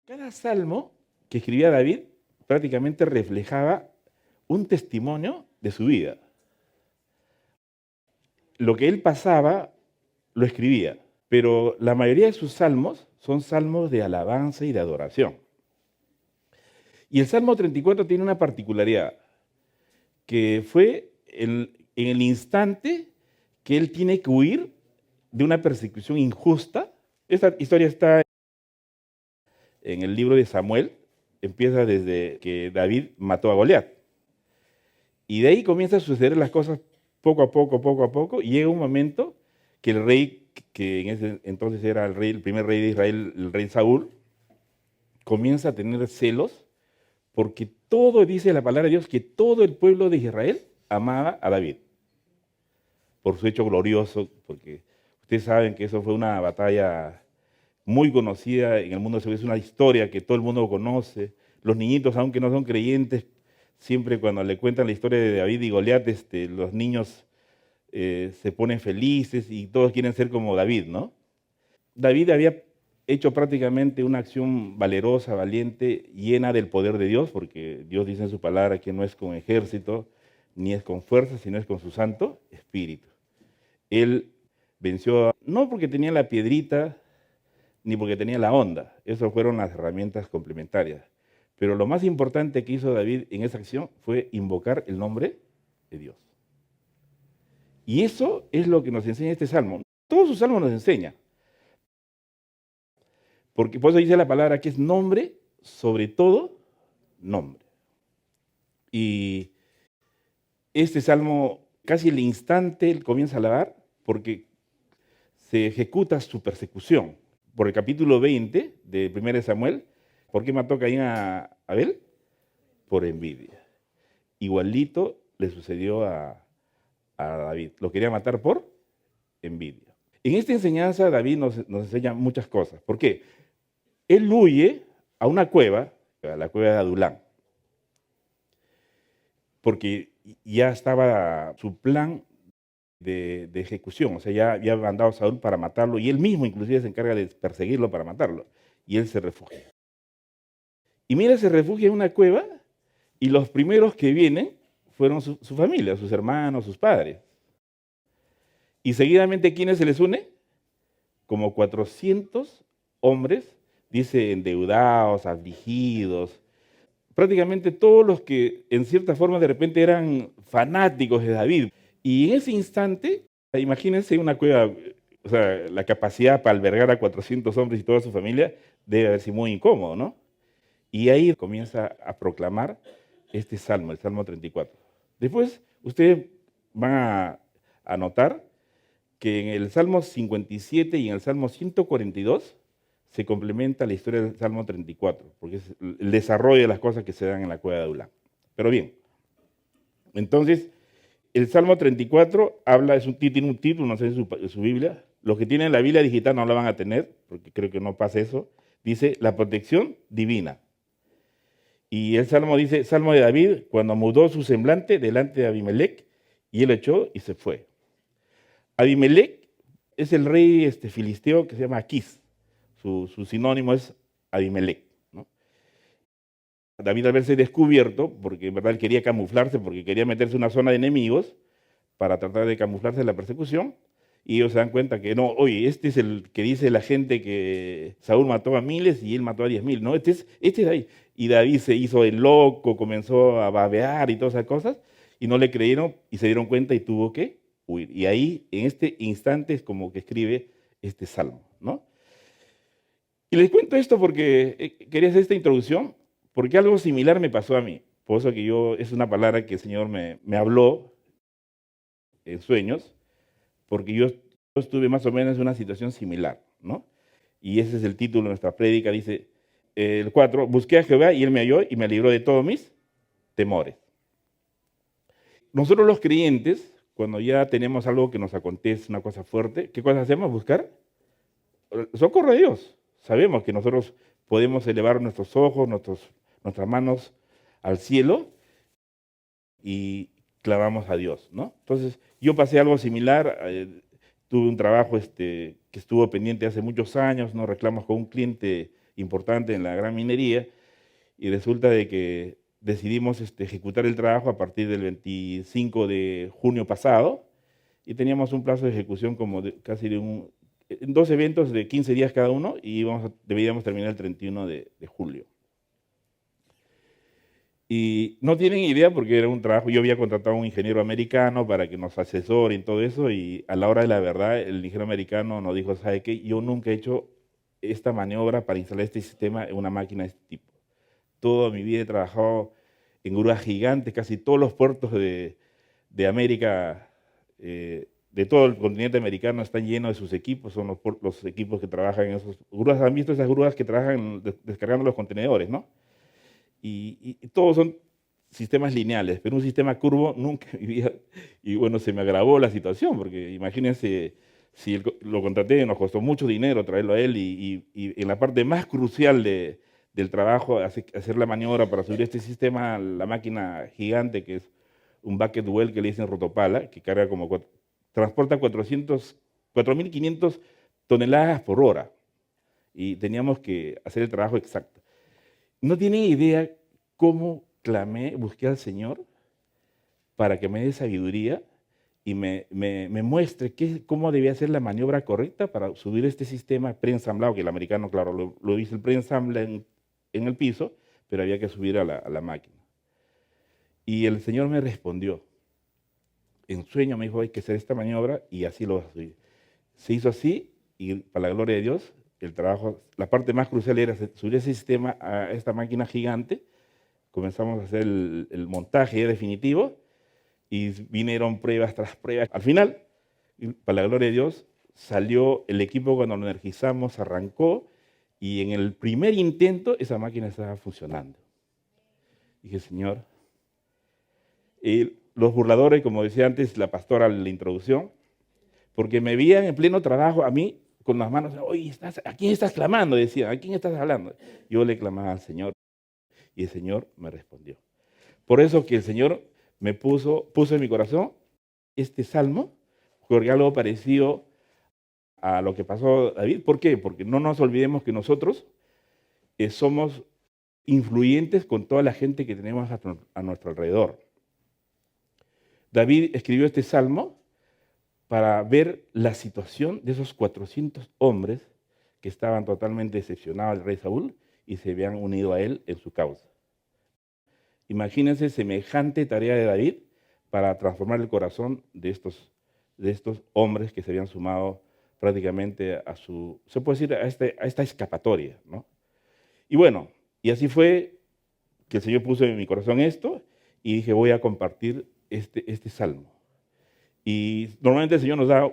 Cada salmo que escribía David prácticamente reflejaba un testimonio de su vida. Lo que él pasaba, lo escribía, pero la mayoría de sus salmos son salmos de alabanza y de adoración. Y el Salmo 34 tiene una particularidad, que fue en el instante que él tiene que huir de una persecución injusta. Esta historia está en el libro de Samuel, empieza desde que David mató a Goliat. Y de ahí comienzan a suceder las cosas poco a poco, y llega un momento que el rey, que en ese entonces era el primer rey de Israel, el rey Saúl, comienza a tener celos, porque todo, dice la palabra de Dios, que todo el pueblo de Israel amaba a David, por su hecho glorioso, porque ustedes saben que eso fue una batalla muy conocida en el mundo, es una historia que todo el mundo conoce. Los niñitos, aunque no son creyentes, siempre cuando le cuentan la historia de David y Goliat, los niños se ponen felices y todos quieren ser como David, ¿no? David había hecho prácticamente una acción valerosa, valiente, llena del poder de Dios, porque Dios dice en su palabra que no es con ejército, ni es con fuerza, sino es con su Santo Espíritu. Él venció, no porque tenía la piedrita, ni porque tenía la onda. Esas fueron las herramientas complementarias. Pero lo más importante que hizo David en esa acción fue invocar el nombre de Dios. Y eso es lo que nos enseña este salmo. Todos sus salmos nos enseñan. Porque por eso dice la palabra que es nombre sobre todo nombre. Y este salmo, casi el instante, él comienza a alabar porque se ejecuta su persecución. Por el capítulo 20 de 1 Samuel, ¿por qué mató Caín a Abel? Por envidia. Igualito le sucedió a David. Lo quería matar por envidia. En esta enseñanza David nos enseña muchas cosas. ¿Por qué? Él huye a una cueva, a la cueva de Adulán, porque ya estaba su plan de ejecución, o sea, ya había mandado a Saúl para matarlo, y él mismo inclusive se encarga de perseguirlo para matarlo, y él se refugia. Y mira, se refugia en una cueva, y los primeros que vienen fueron su familia, sus hermanos, sus padres. Y seguidamente, ¿quiénes se les une? Como 400 hombres, dice, endeudados, afligidos, prácticamente todos los que en cierta forma de repente eran fanáticos de David. Y en ese instante, imagínense una cueva, o sea, la capacidad para albergar a 400 hombres y toda su familia debe haber sido muy incómodo, ¿no? Y ahí comienza a proclamar este salmo, el Salmo 34. Después, ustedes van a notar que en el Salmo 57 y en el Salmo 142 se complementa la historia del Salmo 34, porque es el desarrollo de las cosas que se dan en la cueva de Adulán. Pero bien, entonces, el Salmo 34 tiene un título, no sé en su Biblia. Los que tienen la Biblia digital no la van a tener, porque creo que no pasa eso. Dice, la protección divina. Y el Salmo dice, Salmo de David, cuando mudó su semblante delante de Abimelech, y él echó y se fue. Abimelech es el rey filisteo que se llama Aquís. Su sinónimo es Abimelech, ¿no? David, al verse descubierto, porque en verdad él quería camuflarse, porque quería meterse en una zona de enemigos para tratar de camuflarse de la persecución, y ellos se dan cuenta que no, oye, este es el que dice la gente que Saúl mató a miles y él mató a 10,000, no, este es ahí. Y David se hizo el loco, comenzó a babear y todas esas cosas, y no le creyeron y se dieron cuenta y tuvo que huir. Y ahí, en este instante, es como que escribe este salmo, ¿no? Y les cuento esto porque quería hacer esta introducción, porque algo similar me pasó a mí. Por eso que es una palabra que el Señor me habló en sueños, porque yo estuve más o menos en una situación similar, ¿no? Y ese es el título de nuestra prédica, dice el 4, busqué a Jehová y él me halló y me libró de todos mis temores. Nosotros los creyentes, cuando ya tenemos algo que nos acontece, una cosa fuerte, ¿qué cosa hacemos? Buscar socorro de Dios. Sabemos que nosotros podemos elevar nuestros ojos, nuestras manos al cielo y clamamos a Dios, ¿no? Entonces, yo pasé algo similar, tuve un trabajo que estuvo pendiente hace muchos años, ¿no? Reclamos con un cliente importante en la gran minería, y resulta de que decidimos ejecutar el trabajo a partir del 25 de junio pasado, y teníamos un plazo de ejecución como casi de dos eventos de 15 días cada uno, y debíamos terminar el 31 de julio. Y no tienen idea porque era un trabajo, yo había contratado a un ingeniero americano para que nos asesore en todo eso, y a la hora de la verdad el ingeniero americano nos dijo, ¿sabe qué? Yo nunca he hecho esta maniobra para instalar este sistema en una máquina de este tipo. Toda mi vida he trabajado en grúas gigantes, casi todos los puertos de América, de todo el continente americano están llenos de sus equipos, son los equipos que trabajan en esas grúas. ¿Han visto esas grúas que trabajan descargando los contenedores, no? Y todos son sistemas lineales, pero un sistema curvo nunca vivía. Y bueno, se me agravó la situación, porque imagínense, si lo contraté, nos costó mucho dinero traerlo a él, y en la parte más crucial del trabajo, hacer la maniobra para subir este sistema a la máquina gigante, que es un bucket well que le dicen rotopala, que carga transporta 4.500 toneladas por hora, y teníamos que hacer el trabajo exacto. No tienen idea cómo clamé, busqué al Señor para que me dé sabiduría y me muestre cómo debía hacer la maniobra correcta para subir este sistema preensamblado, que el americano, claro, lo hizo el preensamble en el piso, pero había que subir a la máquina. Y el Señor me respondió. En sueño me dijo, hay que hacer esta maniobra, y así lo vas a subir. Se hizo así, y para la gloria de Dios, el trabajo, la parte más crucial era subir ese sistema a esta máquina gigante. Comenzamos a hacer el montaje definitivo, y vinieron pruebas tras pruebas. Al final, para la gloria de Dios, salió el equipo. Cuando lo energizamos, arrancó, y en el primer intento esa máquina estaba funcionando. Dije, Señor, los burladores, como decía antes la pastora en la introducción, porque me veían en pleno trabajo a mí con las manos, oye, ¿a quién estás clamando? Decían, ¿a quién estás hablando? Yo le clamaba al Señor, y el Señor me respondió. Por eso que el Señor me puso en mi corazón este salmo, porque algo parecido a lo que pasó a David. ¿Por qué? Porque no nos olvidemos que nosotros somos influyentes con toda la gente que tenemos a nuestro alrededor. David escribió este salmo para ver la situación de esos 400 hombres que estaban totalmente decepcionados del rey Saúl y se habían unido a él en su causa. Imagínense semejante tarea de David para transformar el corazón de estos hombres que se habían sumado prácticamente se puede decir, a esta escapatoria, ¿no? Y bueno, y así fue que el Señor puso en mi corazón esto, y dije, voy a compartir este salmo. Y normalmente el Señor nos da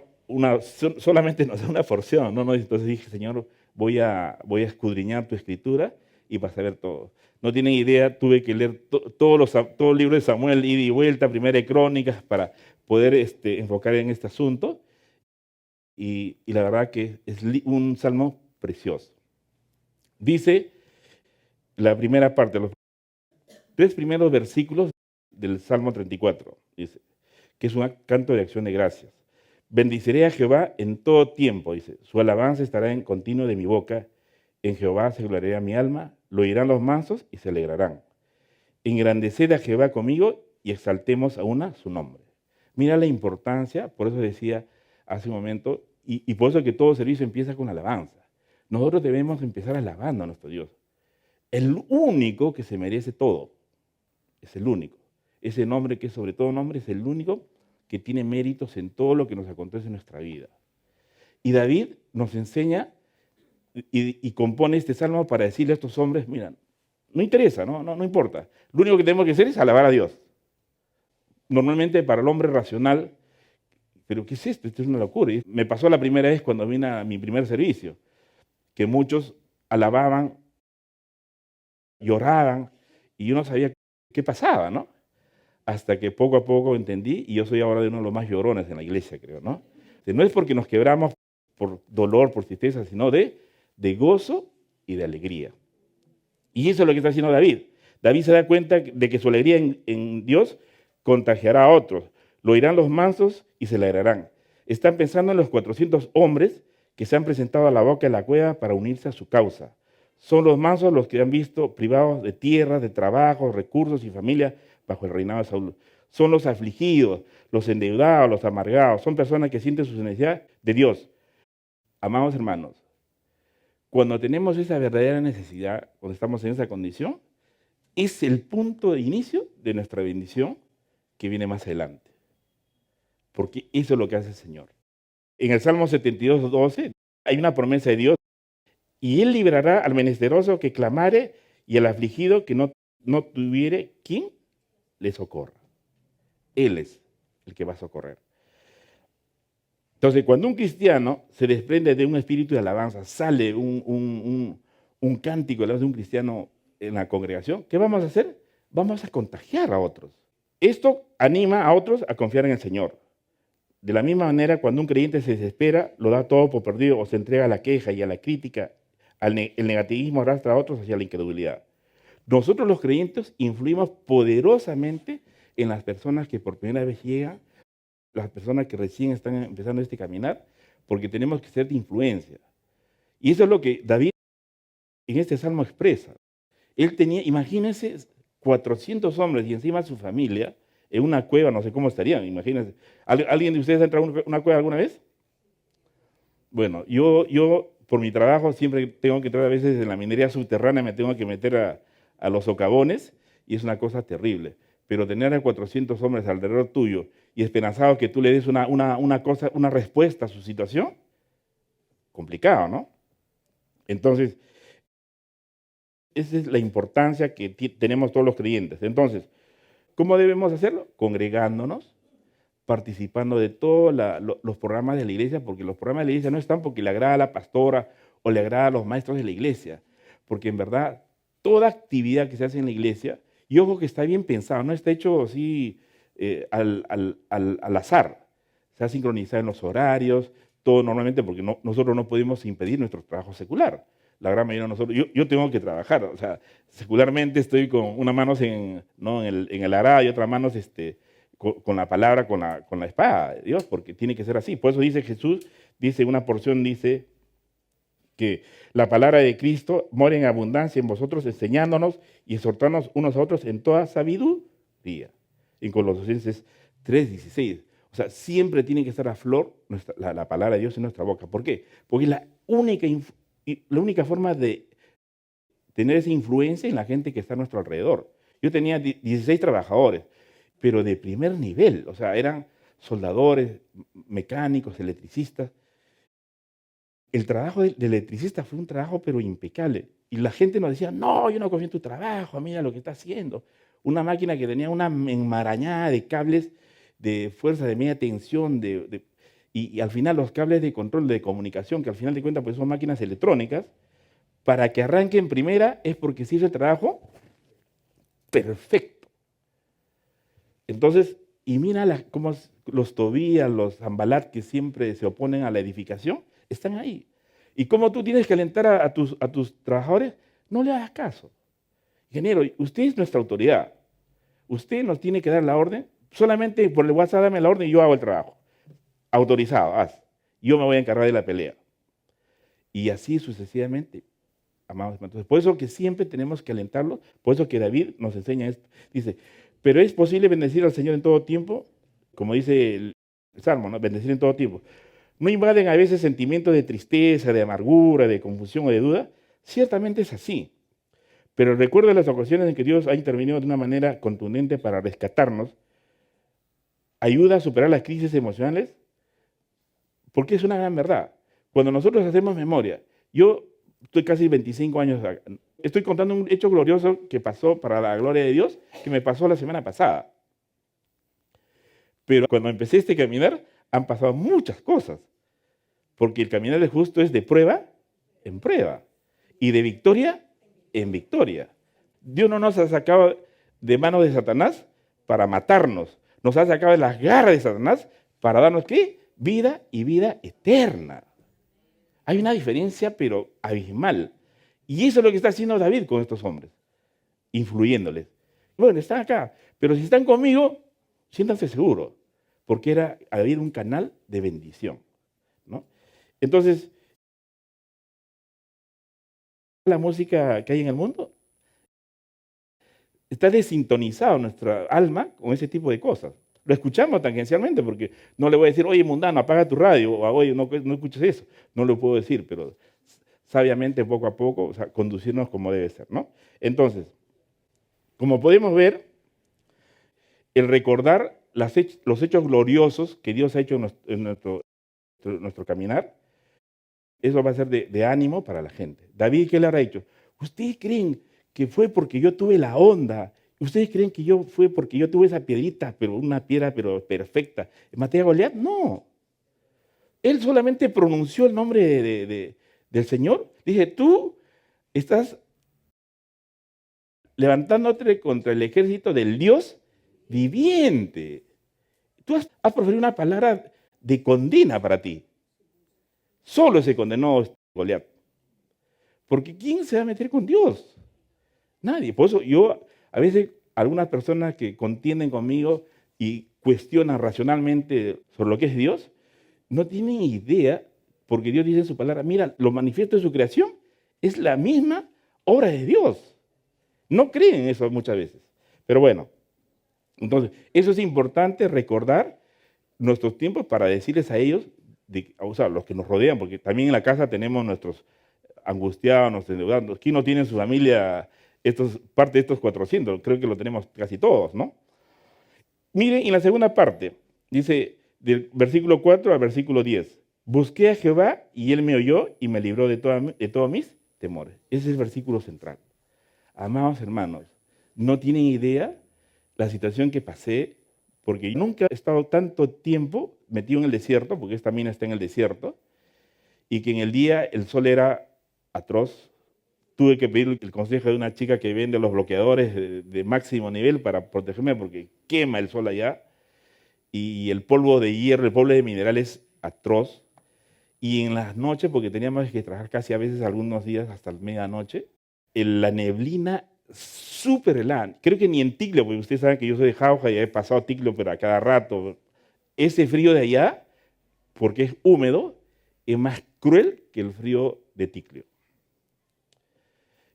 solamente nos da una porción, ¿no? Entonces dije, Señor, voy a escudriñar tu escritura y para saber todo. No tienen idea, tuve que leer todo el libro de Samuel, ida y vuelta, Primera de Crónicas, para poder enfocar en este asunto. Y la verdad que es un salmo precioso. Dice la primera parte, los 3 primeros versículos del Salmo 34, dice, que es un canto de acción de gracias. Bendiciré a Jehová en todo tiempo, dice, su alabanza estará en continuo de mi boca. En Jehová se gloriará mi alma, lo oirán los mansos y se alegrarán. Engrandeced a Jehová conmigo y exaltemos aún su nombre. Mira la importancia, por eso decía hace un momento, y por eso que todo servicio empieza con alabanza. Nosotros debemos empezar alabando a nuestro Dios. El único que se merece todo, es el único. Ese nombre que es sobre todo nombre es el único que tiene méritos en todo lo que nos acontece en nuestra vida. Y David nos enseña y compone este salmo para decirle a estos hombres, mira, no interesa, no importa. Lo único que tenemos que hacer es alabar a Dios. Normalmente para el hombre racional, ¿pero qué es esto? Esto es una locura. Y me pasó la primera vez cuando vine a mi primer servicio, que muchos alababan, lloraban, y yo no sabía qué pasaba, ¿no? Hasta que poco a poco entendí, y yo soy ahora de uno de los más llorones en la iglesia, creo, ¿no? No es porque nos quebramos por dolor, por tristeza, sino de gozo y de alegría. Y eso es lo que está haciendo David. David se da cuenta de que su alegría en Dios contagiará a otros. Lo oirán los mansos y se alegrarán. Están pensando en los 400 hombres que se han presentado a la boca de la cueva para unirse a su causa. Son los mansos los que han visto privados de tierras, de trabajo, recursos y familia bajo el reinado de Saúl. Son los afligidos, los endeudados, los amargados. Son personas que sienten su necesidad de Dios. Amados hermanos, cuando tenemos esa verdadera necesidad, cuando estamos en esa condición, es el punto de inicio de nuestra bendición que viene más adelante. Porque eso es lo que hace el Señor. En el Salmo 72, 12, hay una promesa de Dios. Y Él librará al menesteroso que clamare y al afligido que no tuviere quien le socorra. Él es el que va a socorrer. Entonces, cuando un cristiano se desprende de un espíritu de alabanza, sale un cántico de un cristiano en la congregación, ¿qué vamos a hacer? Vamos a contagiar a otros. Esto anima a otros a confiar en el Señor. De la misma manera, cuando un creyente se desespera, lo da todo por perdido o se entrega a la queja y a la crítica, el negativismo arrastra a otros hacia la incredulidad. Nosotros los creyentes influimos poderosamente en las personas que por primera vez llegan, las personas que recién están empezando este caminar, porque tenemos que ser de influencia. Y eso es lo que David en este salmo expresa. Él tenía, imagínense, 400 hombres y encima su familia en una cueva, no sé cómo estarían, imagínense. ¿Alguien de ustedes ha entrado a una cueva alguna vez? Bueno, yo por mi trabajo siempre tengo que entrar a veces en la minería subterránea, me tengo que meter a los socavones y es una cosa terrible. Pero tener a 400 hombres alrededor tuyo y esperanzado que tú le des una respuesta a su situación, complicado, ¿no? Entonces, esa es la importancia que tenemos todos los creyentes. Entonces, ¿cómo debemos hacerlo? Congregándonos, participando de todos los programas de la iglesia, porque los programas de la iglesia no están porque le agrada a la pastora o le agrada a los maestros de la iglesia, porque en verdad toda actividad que se hace en la iglesia, y ojo que está bien pensado, no está hecho así al azar, se ha sincronizado en los horarios, todo normalmente porque nosotros no podemos impedir nuestro trabajo secular. La gran mayoría de nosotros, yo tengo que trabajar, o sea, secularmente estoy con una mano en el arado y otra mano con la palabra, con la espada de Dios, porque tiene que ser así. Por eso dice Jesús, dice una porción, dice que la palabra de Cristo mora en abundancia en vosotros, enseñándonos y exhortándonos unos a otros en toda sabiduría. En Colosenses 3:16. O sea, siempre tiene que estar a flor la palabra de Dios en nuestra boca. ¿Por qué? Porque es la única forma de tener esa influencia en la gente que está a nuestro alrededor. Yo tenía 16 trabajadores, pero de primer nivel, o sea, eran soldadores, mecánicos, electricistas. El trabajo del electricista fue un trabajo pero impecable. Y la gente nos decía, no, yo no confío en tu trabajo, mira lo que está haciendo. Una máquina que tenía una enmarañada de cables de fuerza de media tensión, y al final los cables de control de comunicación, que al final de cuentas pues son máquinas electrónicas, para que arranque en primera es porque se hizo el trabajo perfecto. Entonces, y mira cómo los Tobías, los Zambalat que siempre se oponen a la edificación, están ahí. ¿Y cómo tú tienes que alentar a tus trabajadores? No le hagas caso. Ingeniero, usted es nuestra autoridad. Usted nos tiene que dar la orden. Solamente por el WhatsApp dame la orden y yo hago el trabajo. Autorizado, haz. Yo me voy a encargar de la pelea. Y así sucesivamente. Amados, entonces, por eso que siempre tenemos que alentarlo, por eso que David nos enseña esto. Dice, pero es posible bendecir al Señor en todo tiempo, como dice el Salmo, ¿no? Bendecir en todo tiempo. ¿No invaden a veces sentimientos de tristeza, de amargura, de confusión o de duda? Ciertamente es así. Pero recuerdo las ocasiones en que Dios ha intervenido de una manera contundente para rescatarnos, ayuda a superar las crisis emocionales, porque es una gran verdad. Cuando nosotros hacemos memoria, yo estoy casi 25 años, estoy contando un hecho glorioso que pasó para la gloria de Dios, que me pasó la semana pasada. Pero cuando empecé este caminar, han pasado muchas cosas, porque el caminar del justo es de prueba en prueba y de victoria en victoria. Dios no nos ha sacado de manos de Satanás para matarnos, nos ha sacado de las garras de Satanás para darnos ¿qué? Vida y vida eterna. Hay una diferencia, pero abismal. Y eso es lo que está haciendo David con estos hombres, influyéndoles. Bueno, están acá, pero si están conmigo, siéntanse seguros, porque había un canal de bendición, ¿no? Entonces, la música que hay en el mundo? Está desintonizado nuestra alma con ese tipo de cosas. Lo escuchamos tangencialmente porque no le voy a decir, oye, mundano, apaga tu radio, o oye, no escuches eso. No lo puedo decir, pero sabiamente, poco a poco, o sea, conducirnos como debe ser, ¿no? Entonces, como podemos ver, el recordar los hechos gloriosos que Dios ha hecho en nuestro caminar, eso va a ser de ánimo para la gente. David, ¿qué le habrá dicho? ¿Ustedes creen que fue porque yo tuve la onda? ¿Ustedes creen que fue porque yo tuve esa piedrita, pero una piedra pero perfecta? ¿Maté a Goliat? No. Él solamente pronunció el nombre del Señor. Dije, tú estás levantándote contra el ejército del Dios viviente. Tú has proferido una palabra de condena para ti. Solo se condenó Goliat. Porque ¿quién se va a meter con Dios? Nadie. Por eso a veces, algunas personas que contienden conmigo y cuestionan racionalmente sobre lo que es Dios, no tienen idea, porque Dios dice en su palabra, mira, lo manifiesto de su creación es la misma obra de Dios. No creen eso muchas veces. Pero bueno, entonces, eso es importante recordar nuestros tiempos para decirles a ellos, o sea, los que nos rodean, porque también en la casa tenemos nuestros angustiados, nuestros endeudados. ¿Quién no tiene en su familia parte de estos 400? Creo que lo tenemos casi todos, ¿no? Miren, en la segunda parte, dice, del versículo 4 al versículo 10, busqué a Jehová y él me oyó y me libró de todos mis temores. Ese es el versículo central. Amados hermanos, no tienen idea la situación que pasé, porque yo nunca he estado tanto tiempo metido en el desierto, porque esta mina está en el desierto, y que en el día el sol era atroz. Tuve que pedir el consejo de una chica que vende los bloqueadores de máximo nivel para protegerme, porque quema el sol allá, y el polvo de hierro, el polvo de mineral es atroz. Y en las noches, porque teníamos que trabajar casi a veces algunos días hasta medianoche, la neblina súper helada. Creo que ni en Ticlo, porque ustedes saben que yo soy de Jauja y he pasado Ticlo, pero a cada rato. Ese frío de allá, porque es húmedo, es más cruel que el frío de Ticlo.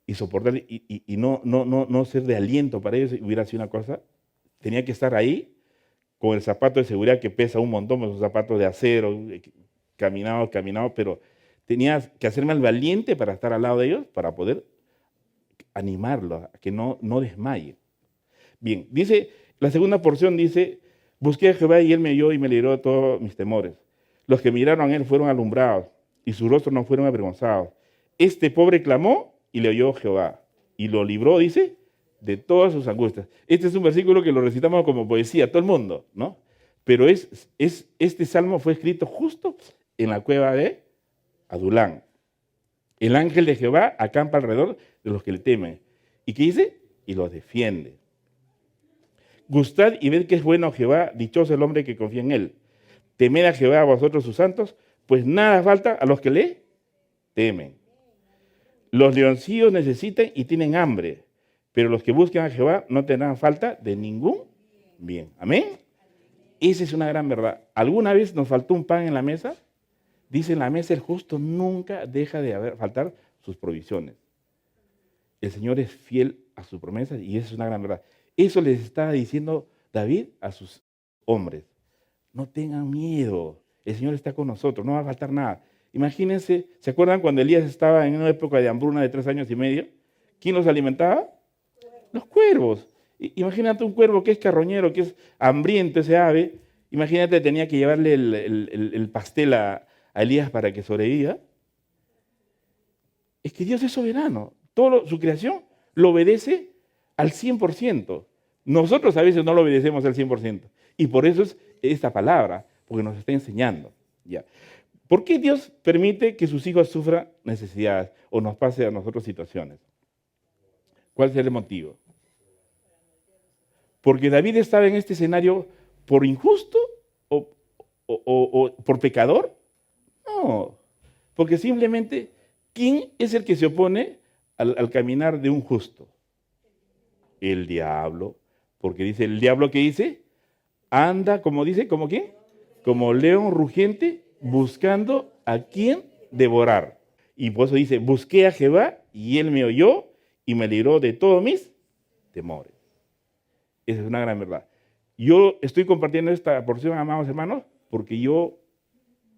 Y soportar y no ser de aliento para ellos hubiera sido una cosa. Tenía que estar ahí con el zapato de seguridad que pesa un montón, esos zapatos de acero, caminado, pero tenía que hacerme el valiente para estar al lado de ellos, para poder animarlos a que no desmaye. Bien, dice, la segunda porción dice, busqué a Jehová y él me oyó y me libró de todos mis temores. Los que miraron a él fueron alumbrados y sus rostros no fueron avergonzados. Este pobre clamó y le oyó Jehová y lo libró, dice, de todas sus angustias. Este es un versículo que lo recitamos como poesía, todo el mundo, ¿no? Pero este salmo fue escrito justo en la cueva de Adulán. El ángel de Jehová acampa alrededor de los que le temen. ¿Y qué dice? Y los defiende. Gustad y ved que es bueno Jehová, dichoso el hombre que confía en él. Temed a Jehová a vosotros sus santos, pues nada falta a los que le temen. Los leoncillos necesitan y tienen hambre, pero los que buscan a Jehová no tendrán falta de ningún bien. ¿Amén? Esa es una gran verdad. ¿Alguna vez nos faltó un pan en la mesa? Dice en la mesa, el justo nunca deja de faltar sus provisiones. El Señor es fiel a sus promesas y esa es una gran verdad. Eso les estaba diciendo David a sus hombres. No tengan miedo, el Señor está con nosotros, no va a faltar nada. Imagínense, ¿se acuerdan cuando Elías estaba en una época de hambruna de 3 años y medio? ¿Quién los alimentaba? Los cuervos. Imagínate un cuervo que es carroñero, que es hambriento, ese ave. Imagínate, tenía que llevarle el pastel a Elías para que sobreviva. Es que Dios es soberano. Toda su creación lo obedece al 100%. Nosotros a veces no lo obedecemos al 100%. Y por eso es esta palabra, porque nos está enseñando. ¿Ya? ¿Por qué Dios permite que sus hijos sufran necesidades o nos pase a nosotros situaciones? ¿Cuál es el motivo? ¿Porque David estaba en este escenario por injusto o por pecador? No, porque simplemente, ¿quién es el que se opone al caminar de un justo? El diablo, porque dice, el diablo que dice, anda, como dice, ¿como quién? Como león rugiente buscando a quién devorar. Y por eso dice, busqué a Jehová y él me oyó y me libró de todos mis temores. Esa es una gran verdad. Yo estoy compartiendo esta porción, amados hermanos, porque yo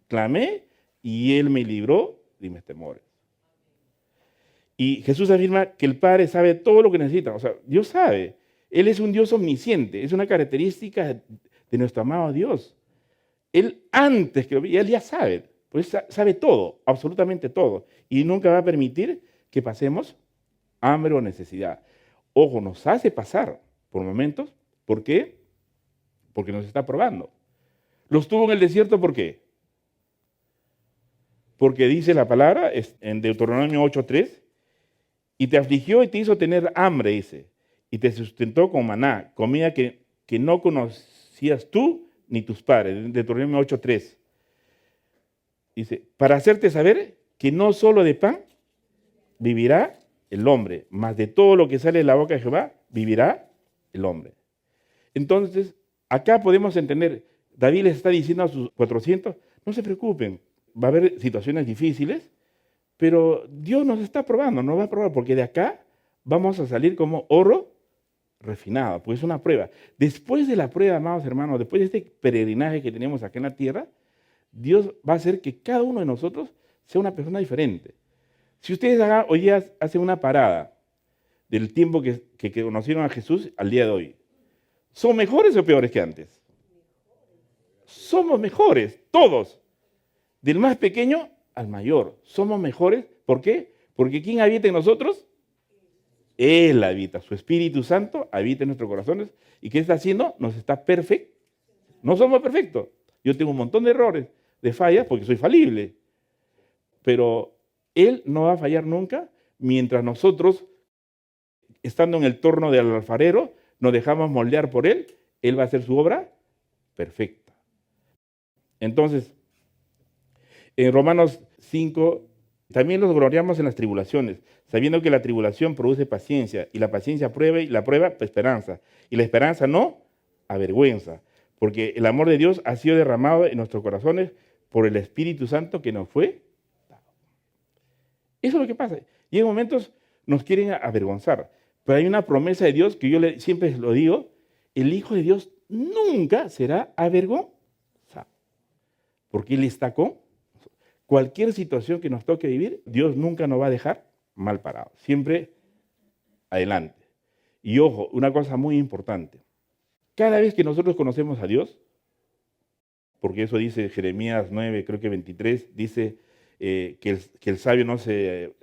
clamé y él me libró de mis temores. Y Jesús afirma que el Padre sabe todo lo que necesita. O sea, Dios sabe. Él es un Dios omnisciente. Es una característica de nuestro amado Dios. Él antes que él ya sabe. Pues sabe todo, absolutamente todo. Y nunca va a permitir que pasemos hambre o necesidad. Ojo, nos hace pasar por momentos. ¿Por qué? Porque nos está probando. Los tuvo en el desierto, ¿por qué? Porque dice la palabra en Deuteronomio 8:3, y te afligió y te hizo tener hambre, dice, y te sustentó con maná, comida que no conocías tú ni tus padres. Deuteronomio 8:3. Dice, para hacerte saber que no solo de pan vivirá el hombre, mas de todo lo que sale de la boca de Jehová vivirá el hombre. Entonces, acá podemos entender, David les está diciendo a sus 400, no se preocupen, va a haber situaciones difíciles, pero Dios nos está probando, nos va a probar, porque de acá vamos a salir como oro refinado, pues es una prueba. Después de la prueba, amados hermanos, después de este peregrinaje que tenemos acá en la tierra, Dios va a hacer que cada uno de nosotros sea una persona diferente. Si ustedes hoy día hacen una parada del tiempo que conocieron a Jesús al día de hoy, ¿son mejores o peores que antes? Somos mejores, todos. Del más pequeño al mayor. Somos mejores. ¿Por qué? Porque ¿quién habita en nosotros? Él habita. Su Espíritu Santo habita en nuestros corazones. ¿Y qué está haciendo? Nos está perfecto. No somos perfectos. Yo tengo un montón de errores, de fallas, porque soy falible. Pero Él no va a fallar nunca mientras nosotros, estando en el torno del alfarero, nos dejamos moldear por Él. Él va a hacer su obra perfecta. Entonces, en Romanos 5, también nos gloriamos en las tribulaciones, sabiendo que la tribulación produce paciencia, y la paciencia prueba, y la prueba esperanza, y la esperanza no avergüenza, porque el amor de Dios ha sido derramado en nuestros corazones por el Espíritu Santo que nos fue dado. Eso es lo que pasa. Y en momentos nos quieren avergonzar, pero hay una promesa de Dios que yo siempre lo digo, el Hijo de Dios nunca será avergonzado, porque Él está con cualquier situación que nos toque vivir, Dios nunca nos va a dejar mal parados. Siempre adelante. Y ojo, una cosa muy importante. Cada vez que nosotros conocemos a Dios, porque eso dice Jeremías 9, creo que 23, dice que el sabio no se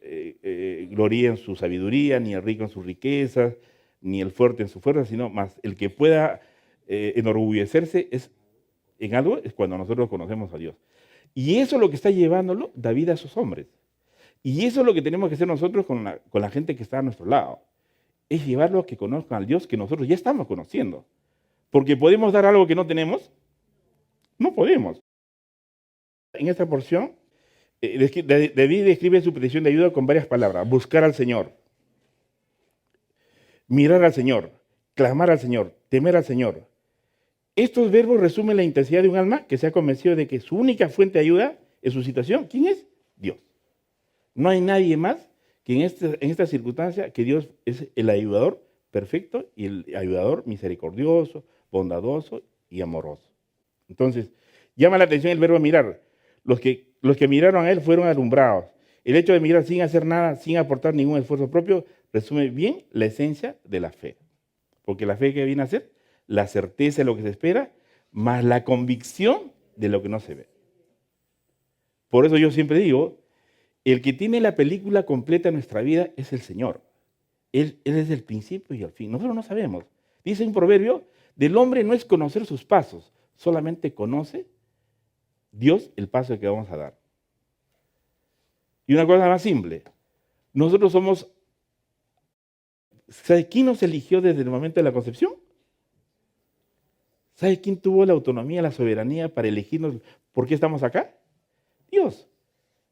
gloría en su sabiduría, ni el rico en sus riquezas, ni el fuerte en su fuerza, sino más el que pueda enorgullecerse en algo es cuando nosotros conocemos a Dios. Y eso es lo que está llevándolo David a esos hombres. Y eso es lo que tenemos que hacer nosotros con la gente que está a nuestro lado. Es llevarlos a que conozcan al Dios que nosotros ya estamos conociendo. Porque ¿podemos dar algo que no tenemos? No podemos. En esta porción, David describe su petición de ayuda con varias palabras. Buscar al Señor, mirar al Señor, clamar al Señor, temer al Señor. Estos verbos resumen la intensidad de un alma que se ha convencido de que su única fuente de ayuda en su situación, ¿quién es? Dios. No hay nadie más que en esta circunstancia que Dios es el ayudador perfecto y el ayudador misericordioso, bondadoso y amoroso. Entonces, llama la atención el verbo mirar. Los que miraron a Él fueron alumbrados. El hecho de mirar sin hacer nada, sin aportar ningún esfuerzo propio, resume bien la esencia de la fe. Porque la fe, ¿qué viene a ser? La certeza de lo que se espera, más la convicción de lo que no se ve. Por eso yo siempre digo, el que tiene la película completa en nuestra vida es el Señor. Él es el principio y el fin. Nosotros no sabemos. Dice un proverbio, del hombre no es conocer sus pasos, solamente conoce Dios el paso que vamos a dar. Y una cosa más simple, nosotros somos, ¿sabe quién nos eligió desde el momento de la concepción? ¿Sabe quién tuvo la autonomía, la soberanía para elegirnos por qué estamos acá? Dios.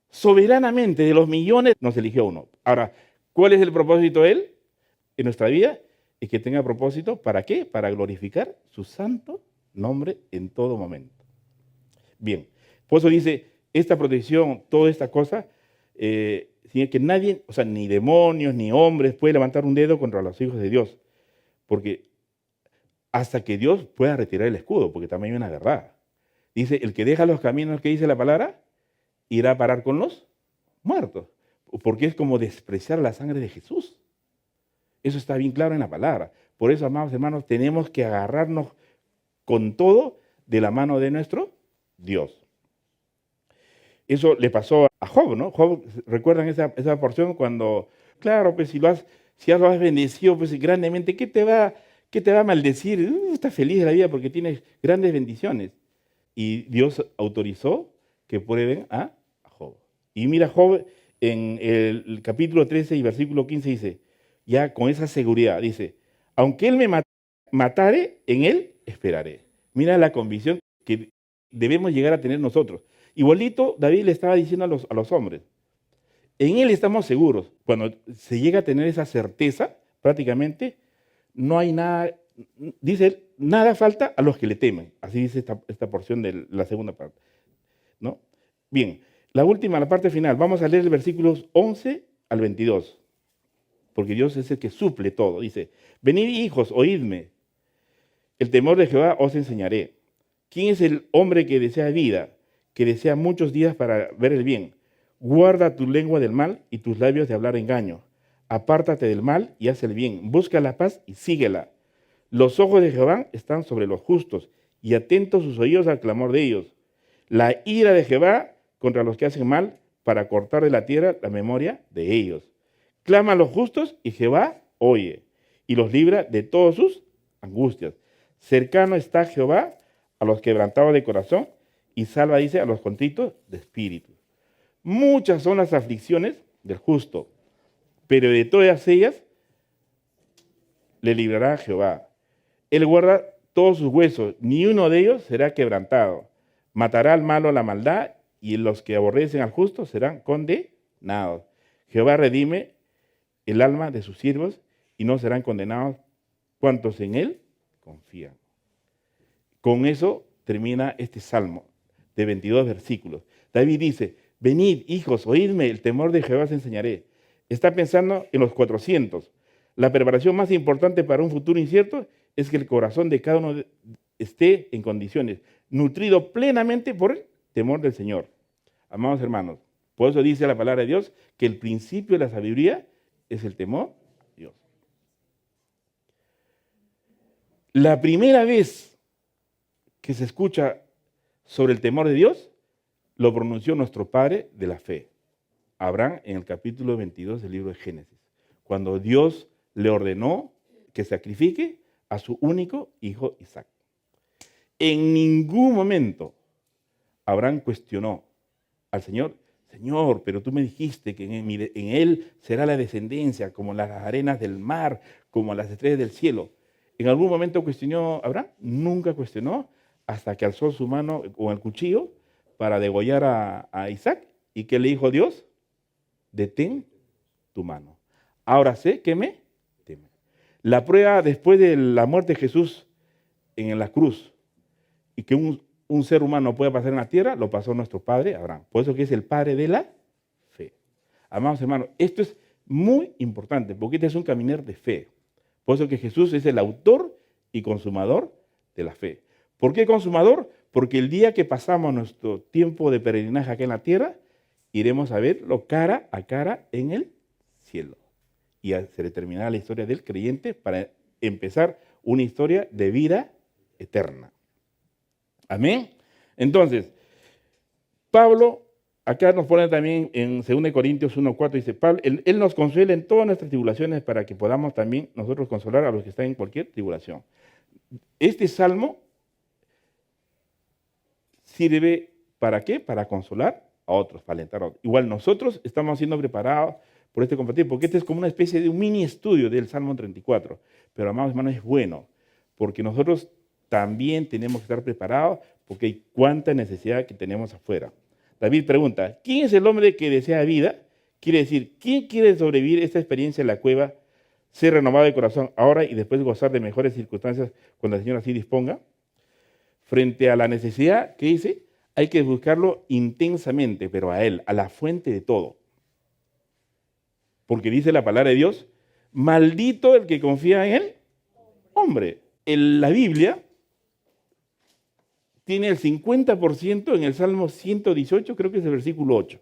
Soberanamente, de los millones, nos eligió uno. Ahora, ¿cuál es el propósito de Él en nuestra vida? Es que tenga propósito, ¿para qué? Para glorificar su santo nombre en todo momento. Bien, por eso dice, esta protección, toda esta cosa, sino que nadie, o sea, ni demonios, ni hombres puede levantar un dedo contra los hijos de Dios, porque hasta que Dios pueda retirar el escudo, porque también hay una verdad. Dice, el que deja los caminos que dice la palabra, irá a parar con los muertos, porque es como despreciar la sangre de Jesús. Eso está bien claro en la palabra. Por eso, amados hermanos, tenemos que agarrarnos con todo de la mano de nuestro Dios. Eso le pasó a Job, ¿no? Job, ¿recuerdan esa porción cuando, claro, pues si lo has bendecido pues grandemente, ¿qué te va a maldecir? Estás feliz de la vida porque tienes grandes bendiciones. Y Dios autorizó que prueben a Job. Y mira, Job en el capítulo 13 y versículo 15 dice, ya con esa seguridad, dice, aunque él me matare, en él esperaré. Mira la convicción que debemos llegar a tener nosotros. Igualito David le estaba diciendo a los hombres, en él estamos seguros. Cuando se llega a tener esa certeza, prácticamente no hay nada, dice él, nada falta a los que le temen. Así dice esta porción de la segunda parte, ¿no? Bien, la parte final, vamos a leer el versículos 11 al 22, porque Dios es el que suple todo. Dice, venid hijos, oídme, el temor de Jehová os enseñaré. ¿Quién es el hombre que desea vida, que desea muchos días para ver el bien? Guarda tu lengua del mal y tus labios de hablar engaño. Apártate del mal y haz el bien. Busca la paz y síguela. Los ojos de Jehová están sobre los justos y atentos sus oídos al clamor de ellos. La ira de Jehová contra los que hacen mal para cortar de la tierra la memoria de ellos. Clama a los justos y Jehová oye y los libra de todas sus angustias. Cercano está Jehová a los quebrantados de corazón y salva, dice, a los contritos de espíritu. Muchas son las aflicciones del justo, pero de todas ellas le librará Jehová. Él guarda todos sus huesos, ni uno de ellos será quebrantado. Matará al malo la maldad, y los que aborrecen al justo serán condenados. Jehová redime el alma de sus siervos, y no serán condenados cuantos en él confían. Con eso termina este salmo de 22 versículos. David dice, venid, hijos, oídme, el temor de Jehová os enseñaré. Está pensando en los 400. La preparación más importante para un futuro incierto es que el corazón de cada uno esté en condiciones, nutrido plenamente por el temor del Señor. Amados hermanos, por eso dice la palabra de Dios que el principio de la sabiduría es el temor de Dios. La primera vez que se escucha sobre el temor de Dios, lo pronunció nuestro padre de la fe, Abraham, en el capítulo 22 del libro de Génesis, cuando Dios le ordenó que sacrifique a su único hijo Isaac. En ningún momento Abraham cuestionó al Señor, Señor, pero tú me dijiste que en él será la descendencia, como las arenas del mar, como las estrellas del cielo. ¿En algún momento cuestionó Abraham? Nunca cuestionó, hasta que alzó su mano con el cuchillo para degollar a Isaac. ¿Y qué le dijo Dios? Detén tu mano. Ahora sé que me teme. La prueba después de la muerte de Jesús en la cruz y que un ser humano pueda pasar en la tierra, lo pasó nuestro padre Abraham. Por eso que es el padre de la fe. Amados hermanos, esto es muy importante porque este es un caminar de fe. Por eso que Jesús es el autor y consumador de la fe. ¿Por qué consumador? Porque el día que pasamos nuestro tiempo de peregrinaje acá en la tierra, iremos a verlo cara a cara en el cielo. Y se le terminará la historia del creyente para empezar una historia de vida eterna. Amén. Entonces, Pablo, acá nos pone también en 2 Corintios 1:4, dice, Pablo, él nos consuela en todas nuestras tribulaciones para que podamos también nosotros consolar a los que están en cualquier tribulación. Este salmo sirve ¿para qué? Para consolar a otros, para alentar a otros. Igual nosotros estamos siendo preparados por este compartir, porque este es como una especie de un mini estudio del Salmo 34. Pero, amados hermanos, es bueno, porque nosotros también tenemos que estar preparados, porque hay cuánta necesidad que tenemos afuera. David pregunta, ¿quién es el hombre que desea vida? Quiere decir, ¿quién quiere sobrevivir esta experiencia en la cueva, ser renovado de corazón ahora y después gozar de mejores circunstancias cuando el Señor así disponga? Frente a la necesidad, ¿qué dice? Hay que buscarlo intensamente, pero a Él, a la fuente de todo. Porque dice la palabra de Dios, maldito el que confía en el hombre. La Biblia tiene el 50% en el Salmo 118, creo que es el versículo 8.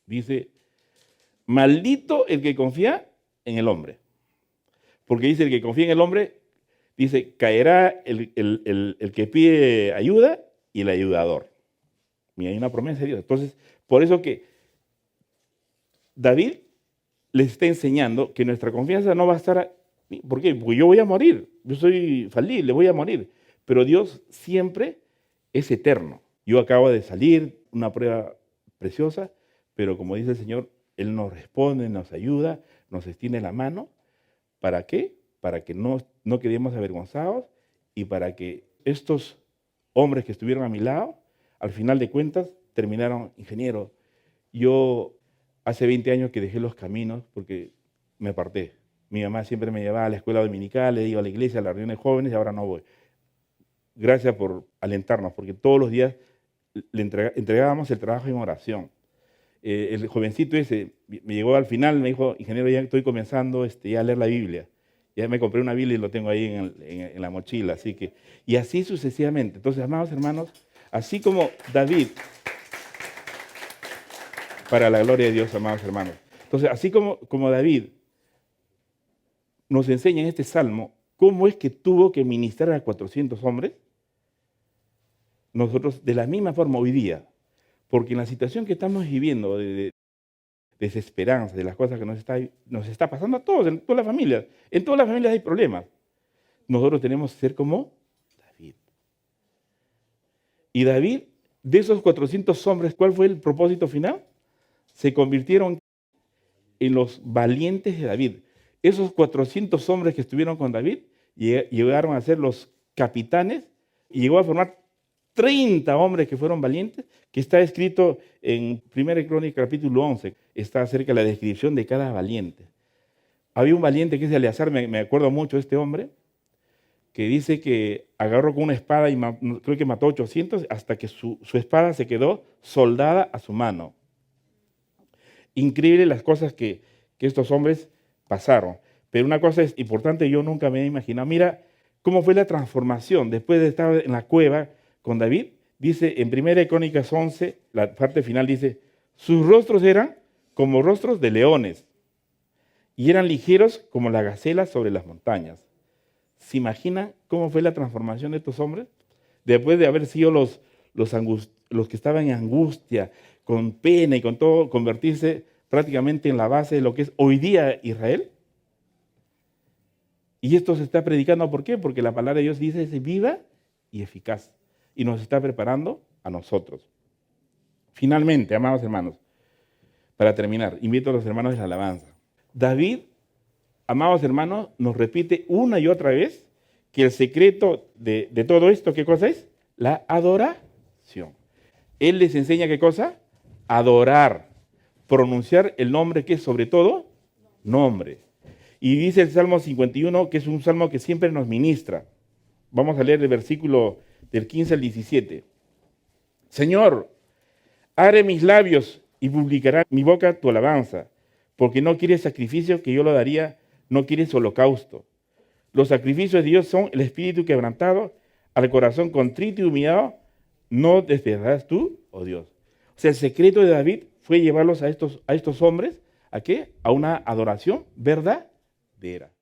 Dice, maldito el que confía en el hombre. Porque dice, el que confía en el hombre, dice, caerá el que pide ayuda y el ayudador. Mira, hay una promesa de Dios. Entonces, por eso que David les está enseñando que nuestra confianza no va a estar... ¿Por qué? Porque yo voy a morir. Yo soy falible, voy a morir. Pero Dios siempre es eterno. Yo acabo de salir, una prueba preciosa, pero como dice el Señor, Él nos responde, nos ayuda, nos extiende la mano. ¿Para qué? Para que no quedemos avergonzados y para que estos hombres que estuvieron a mi lado, al final de cuentas, terminaron ingeniero. Yo hace 20 años que dejé los caminos porque me aparté. Mi mamá siempre me llevaba a la escuela dominical, iba a la iglesia, a las reuniones jóvenes y ahora no voy. Gracias por alentarnos, porque todos los días le entregábamos el trabajo en oración. El jovencito ese me llegó al final, me dijo, ingeniero, ya estoy comenzando ya a leer la Biblia. Ya me compré una Biblia y lo tengo ahí en la mochila. Así que, y así sucesivamente. Entonces, amados hermanos, así como David, para la gloria de Dios, amados hermanos. Entonces, así como David nos enseña en este salmo cómo es que tuvo que ministrar a 400 hombres, nosotros de la misma forma hoy día, porque en la situación que estamos viviendo de desesperanza, de las cosas que nos está pasando a todos, en todas las familias hay problemas. Nosotros tenemos que ser como David. Y David, de esos 400 hombres, ¿cuál fue el propósito final? Se convirtieron en los valientes de David. Esos 400 hombres que estuvieron con David llegaron a ser los capitanes y llegó a formar 30 hombres que fueron valientes, que está escrito en 1 Crónicas capítulo 11, está acerca de la descripción de cada valiente. Había un valiente que es Eleazar, me acuerdo mucho de este hombre, que dice que agarró con una espada y creo que mató 800 hasta que su espada se quedó soldada a su mano. Increíble las cosas que estos hombres pasaron. Pero una cosa es importante, yo nunca me he imaginado. Mira cómo fue la transformación después de estar en la cueva con David. Dice en 1 Crónicas 11, la parte final dice, sus rostros eran como rostros de leones y eran ligeros como la gacela sobre las montañas. ¿Se imaginan cómo fue la transformación de estos hombres? Después de haber sido los que estaban en angustia, con pena y con todo, convertirse prácticamente en la base de lo que es hoy día Israel. Y esto se está predicando, ¿por qué? Porque la palabra de Dios dice es viva y eficaz. Y nos está preparando a nosotros. Finalmente, amados hermanos, para terminar, invito a los hermanos de la alabanza. David, amados hermanos, nos repite una y otra vez que el secreto de todo esto, ¿qué cosa es? La adoración. Él les enseña ¿qué cosa? Adorar. Pronunciar el nombre que es sobre todo nombre. Y dice el Salmo 51, que es un salmo que siempre nos ministra. Vamos a leer el versículo del 15 al 17. Señor, abre mis labios y publicará mi boca tu alabanza, porque no quieres sacrificio que yo lo daría, no quieres holocausto. Los sacrificios de Dios son el espíritu quebrantado, al corazón contrito y humillado, no despreciarás tú, oh Dios. O sea, el secreto de David fue llevarlos a estos hombres, ¿a qué? A una adoración verdadera.